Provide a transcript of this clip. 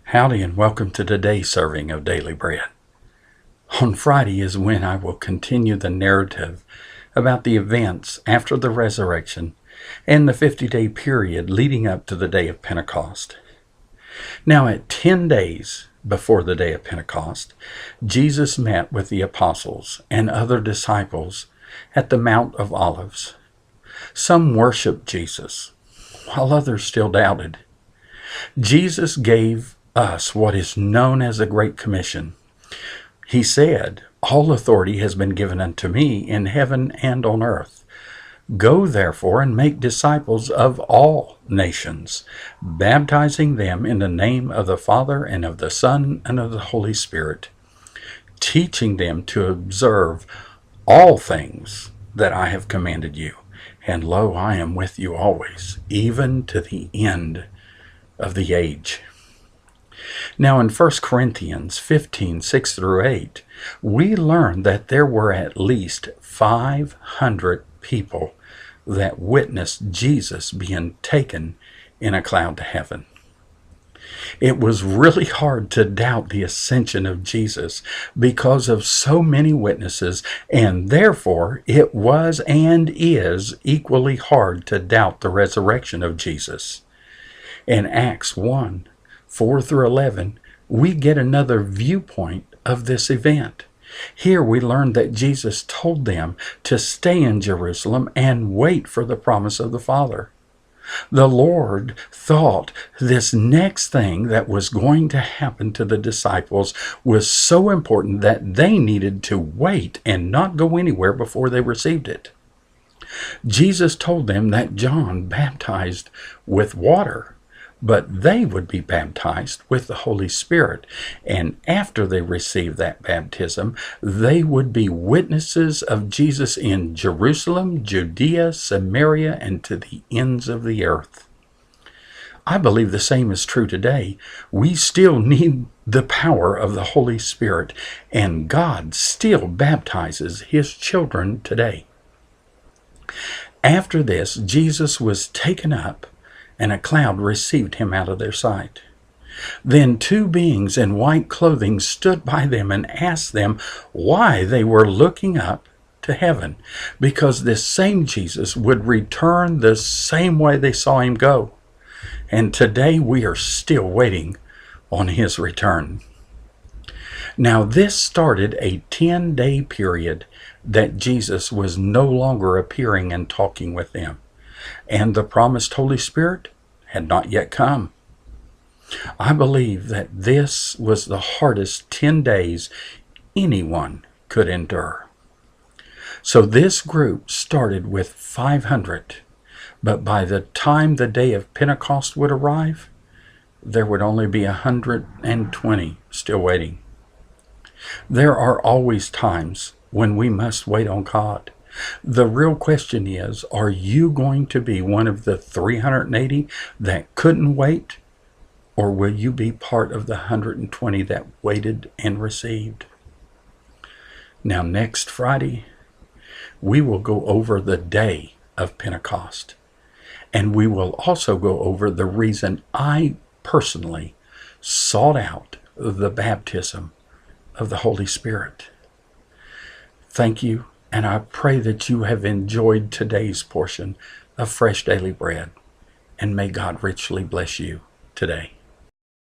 Howdy and welcome to today's serving of Daily Bread. On Friday is when I will continue the narrative about the events after the resurrection and the 50-day period leading up to the day of Pentecost. Now, at 10 days before the day of Pentecost, Jesus met with the apostles and other disciples at the Mount of Olives. Some worshiped Jesus, while others still doubted. Jesus gave us what is known as the Great Commission. He said, "All authority has been given unto me in heaven and on earth. Go therefore and make disciples of all nations, baptizing them in the name of the Father and of the Son and of the Holy Spirit, teaching them to observe all things that I have commanded you. And lo, I am with you always, even to the end of the age." Now in 1 Corinthians 15, 6 through 8, we learn that there were at least 500 people that witnessed Jesus being taken in a cloud to heaven. It was really hard to doubt the ascension of Jesus because of so many witnesses, and therefore it was and is equally hard to doubt the resurrection of Jesus. In Acts 1, 4 through 11, we get another viewpoint of this event. Here we learn that Jesus told them to stay in Jerusalem and wait for the promise of the Father. The Lord thought this next thing that was going to happen to the disciples was so important that they needed to wait and not go anywhere before they received it. Jesus told them that John baptized with water, but they would be baptized with the Holy Spirit. And after they received that baptism, they would be witnesses of Jesus in Jerusalem, Judea, Samaria, and to the ends of the earth. I believe the same is true today. We still need the power of the Holy Spirit, and God still baptizes His children today. After this, Jesus was taken up, and a cloud received him out of their sight. Then two beings in white clothing stood by them and asked them why they were looking up to heaven, because this same Jesus would return the same way they saw him go. And today we are still waiting on his return. Now this started a 10-day period that Jesus was no longer appearing and talking with them, and the promised Holy Spirit had not yet come. I believe that this was the hardest 10 days anyone could endure. So this group started with 500, but by the time the day of Pentecost would arrive, there would only be 120 still waiting. There are always times when we must wait on God. The real question is, are you going to be one of the 380 that couldn't wait, or will you be part of the 120 that waited and received? Now next Friday, we will go over the day of Pentecost, and we will also go over the reason I personally sought out the baptism of the Holy Spirit. Thank you. And I pray that you have enjoyed today's portion of Fresh Daily Bread. And may God richly bless you today.